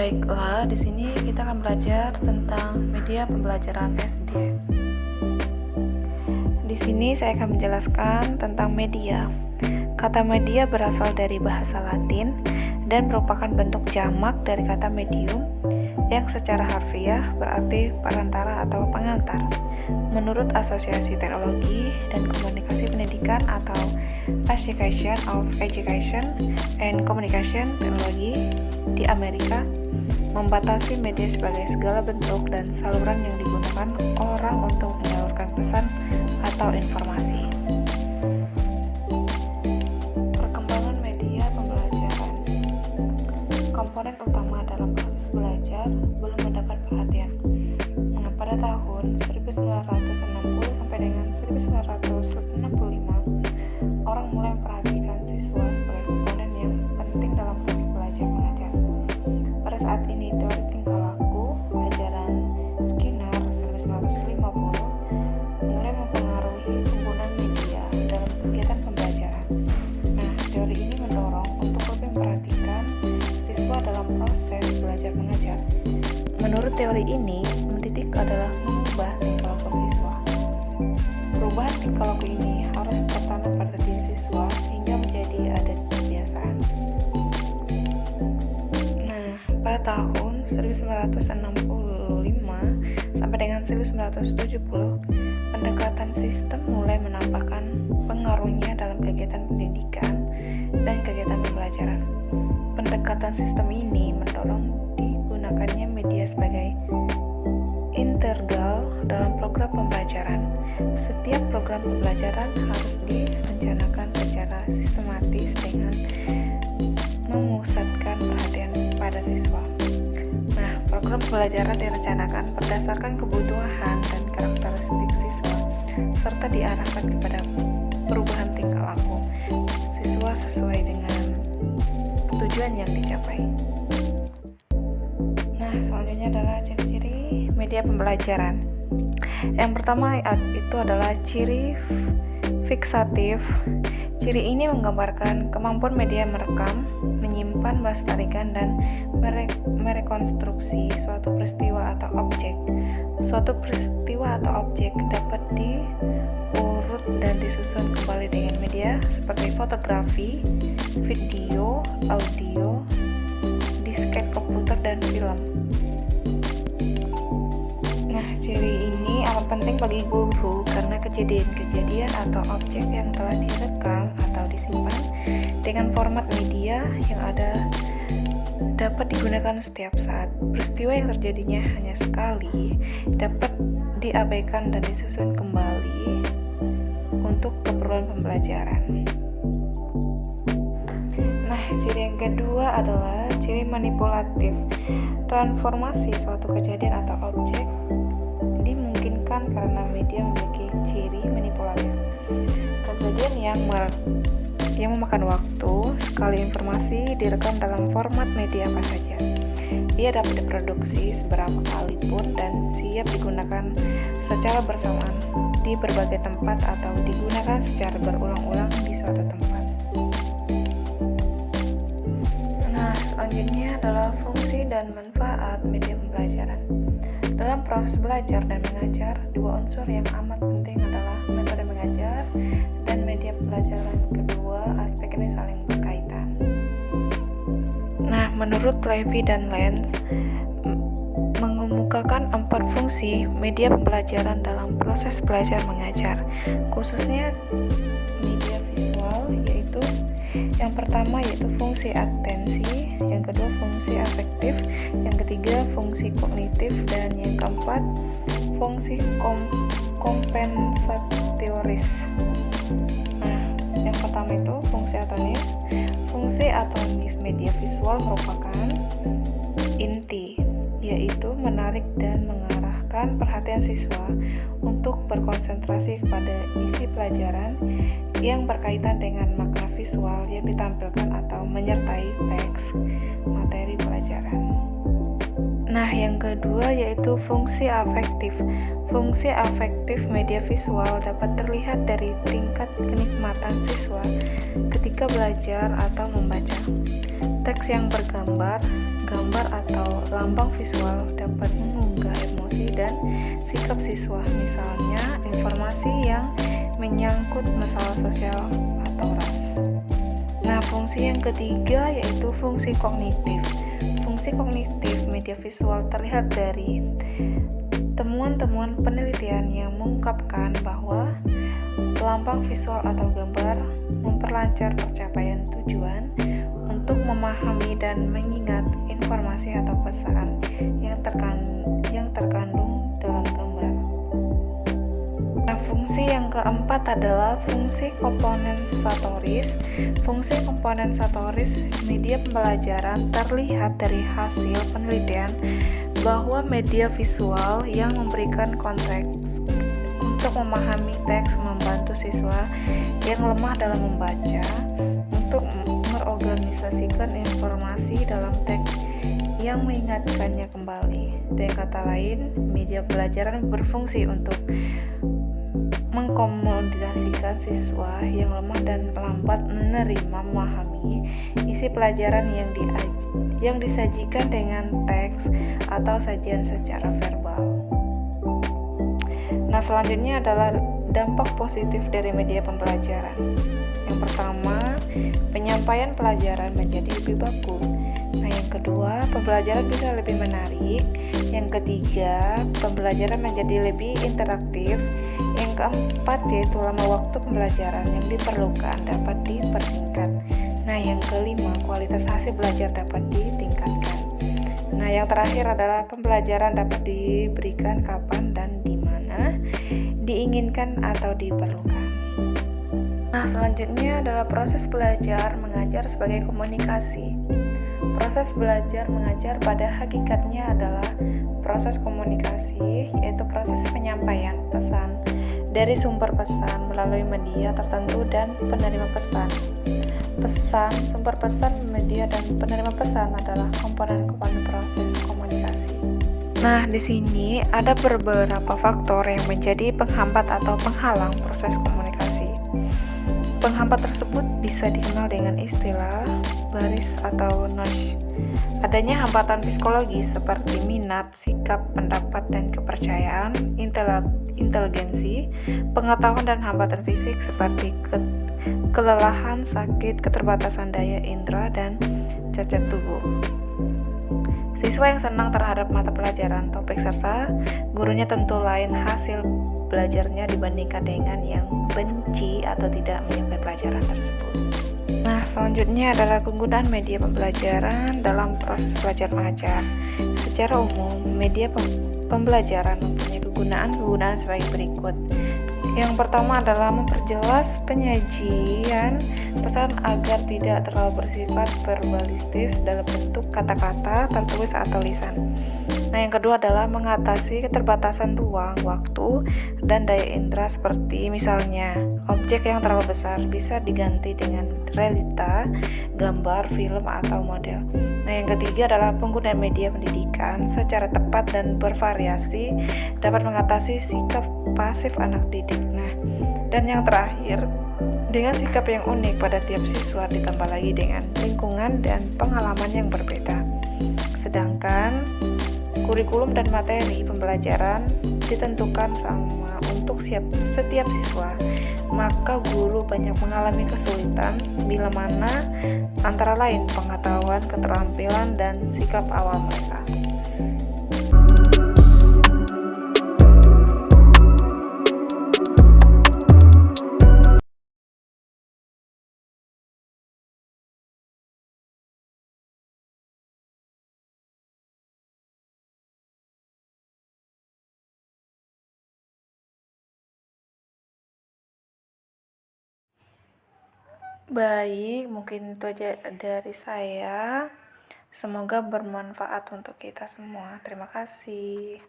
Baiklah, di sini kita akan belajar tentang media pembelajaran SD. Di sini saya akan menjelaskan tentang media. Kata media berasal dari bahasa Latin dan merupakan bentuk jamak dari kata medium yang secara harfiah berarti perantara atau pengantar. Menurut Asosiasi Teknologi dan Komunikasi Pendidikan atau Association of Education and Communication Technology di Amerika, membatasi media sebagai segala bentuk dan saluran yang digunakan orang untuk menyalurkan pesan atau informasi. Perkembangan media pembelajaran. Komponen utama dalam proses belajar belum mendapat perhatian. Pada tahun 1960 sampai dengan 1965, orang mulai memperhatikan siswa sebagai komponen yang penting dalam proses belajar mengajar. Pada saat ini, teori tingkah laku ajaran Skinner 1950 mulai mempengaruhi penggunaan media dalam kegiatan pembelajaran. Nah, teori ini mendorong untuk lebih memperhatikan siswa dalam proses belajar mengajar. Menurut teori ini, mendidik adalah mengubah tingkah laku siswa. Perubahan tingkah laku ini harus tertanam pada diri siswa sehingga menjadi adat kebiasaan. Nah, pada tahun 1965 sampai dengan 1970, pendekatan sistem mulai menampakkan pengaruhnya dalam kegiatan pendidikan dan kegiatan pembelajaran. Pendekatan sistem ini mendorong digunakannya media sebagai integral dalam program pembelajaran. Setiap program pembelajaran harus direncanakan secara sistematis dengan memusatkan perhatian pada siswa. Nah, program pembelajaran direncanakan berdasarkan kebutuhan dan karakteristik siswa serta diarahkan kepada perubahan tingkah laku siswa sesuai dengan tujuan yang dicapai. Nah, selanjutnya adalah ciri-ciri media pembelajaran. Yang pertama itu adalah ciri fiksatif. Ciri ini menggambarkan kemampuan media merekam, menyimpan, melestarikan, dan merekonstruksi suatu peristiwa atau objek. Suatu peristiwa atau objek dapat diurut dan disusun kembali dengan media seperti fotografi, video, audio, disket komputer, dan film. Nah, ciri ini amat penting bagi guru karena kejadian-kejadian atau objek yang telah direkam atau disimpan dengan format media yang ada dapat digunakan setiap saat. Peristiwa yang terjadinya hanya sekali dapat diabaikan dan disusun kembali untuk keperluan pembelajaran. Nah, ciri yang kedua adalah ciri manipulatif. Transformasi suatu kejadian atau objek dimungkinkan karena media memiliki ciri manipulatif. Kejadian yang memakan waktu, sekali informasi direkam dalam format media apa saja. Ia dapat diproduksi seberapa kali pun dan siap digunakan secara bersamaan di berbagai tempat atau digunakan secara berulang-ulang di suatu tempat. Nah, selanjutnya adalah fungsi dan manfaat media pembelajaran. Dalam proses belajar dan mengajar, dua unsur yang amat penting adalah metode mengajar dan media pembelajaran. Kedua aspek ini saling berkaitan. Nah, menurut Levy dan Lenz, mengemukakan 4 fungsi media pembelajaran dalam proses belajar mengajar, khususnya media visual, yaitu yang pertama yaitu fungsi atensi, yang kedua fungsi afektif, yang ketiga fungsi kognitif, dan yang keempat fungsi kompensatoris. Nah, yang pertama itu fungsi atonis. Fungsi atonis media visual merupakan inti, yaitu menarik dan mengarahkan perhatian siswa untuk berkonsentrasi kepada isi pelajaran yang berkaitan dengan makna visual yang ditampilkan atau menyertai teks materi pelajaran. Nah, yang kedua yaitu fungsi afektif. Fungsi afektif media visual dapat terlihat dari tingkat kenikmatan siswa ketika belajar atau membaca. Teks yang bergambar, gambar atau lambang visual dapat mengunggah emosi dan sikap siswa, misalnya informasi yang menyangkut masalah sosial atau ras. Nah, fungsi yang ketiga yaitu fungsi kognitif. Fungsi kognitif media visual terlihat dari temuan-temuan penelitian yang mengungkapkan bahwa lambang visual atau gambar memperlancar pencapaian tujuan untuk memahami dan mengingat informasi atau pesan yang terkandung dalam gambar. Nah, fungsi yang keempat adalah fungsi kompensatoris. Fungsi kompensatoris media pembelajaran terlihat dari hasil penelitian bahwa media visual yang memberikan konteks untuk memahami teks membantu siswa yang lemah dalam membaca untuk mengorganisasikan informasi dalam teks yang mengingatkannya kembali. Dengan kata lain, media pembelajaran berfungsi untuk mengkomodasikan siswa yang lemah dan lambat menerima memahami isi pelajaran yang disajikan dengan teks atau sajian secara verbal. Nah, selanjutnya adalah dampak positif dari media pembelajaran. Yang pertama, penyampaian pelajaran menjadi lebih baku. Nah, yang kedua, pembelajaran bisa lebih menarik. Yang ketiga, pembelajaran menjadi lebih interaktif. Yang keempat, yaitu lama waktu pembelajaran yang diperlukan dapat dipersingkat. Nah, yang kelima, kualitas hasil belajar dapat ditingkatkan. Nah, yang terakhir adalah pembelajaran dapat diberikan kapan dan di mana diinginkan atau diperlukan. Nah, selanjutnya adalah proses belajar mengajar sebagai komunikasi. Proses belajar mengajar pada hakikatnya adalah proses komunikasi, yaitu proses penyampaian pesan dari sumber pesan melalui media tertentu dan penerima pesan. Pesan, sumber pesan, media, dan penerima pesan adalah komponen-komponen proses komunikasi. Nah, di sini ada beberapa faktor yang menjadi penghambat atau penghalang proses komunikasi. Penghambat tersebut bisa dikenal dengan istilah baris atau notch. Adanya hambatan psikologis seperti minat, sikap, pendapat, dan kepercayaan, inteligensi, pengetahuan, dan hambatan fisik seperti kelelahan, sakit, keterbatasan daya indera, dan cacat tubuh. Siswa yang senang terhadap mata pelajaran topik serta gurunya tentu lain hasil belajarnya dibandingkan dengan yang benci atau tidak menyukai pelajaran tersebut. Nah, selanjutnya adalah penggunaan media pembelajaran dalam proses belajar mengajar. Secara umum, media pembelajaran mempunyai kegunaan sebagai berikut. Yang pertama adalah memperjelas penyajian pesan agar tidak terlalu bersifat verbalistis dalam bentuk kata-kata tertulis atau lisan. Nah, yang kedua adalah mengatasi keterbatasan ruang, waktu, dan daya indera seperti misalnya objek yang terlalu besar bisa diganti dengan realita, gambar, film, atau model. Nah, yang ketiga adalah penggunaan media pendidikan secara tepat dan bervariasi dapat mengatasi sikap pasif anak didik. Nah, dan yang terakhir, dengan sikap yang unik pada tiap siswa ditambah lagi dengan lingkungan dan pengalaman yang berbeda. Sedangkan kurikulum dan materi pembelajaran ditentukan sama untuk setiap siswa, maka guru banyak mengalami kesulitan bila mana antara lain pengetahuan, keterampilan, dan sikap awal mereka. Baik, mungkin itu aja dari saya. Semoga bermanfaat untuk kita semua. Terima kasih.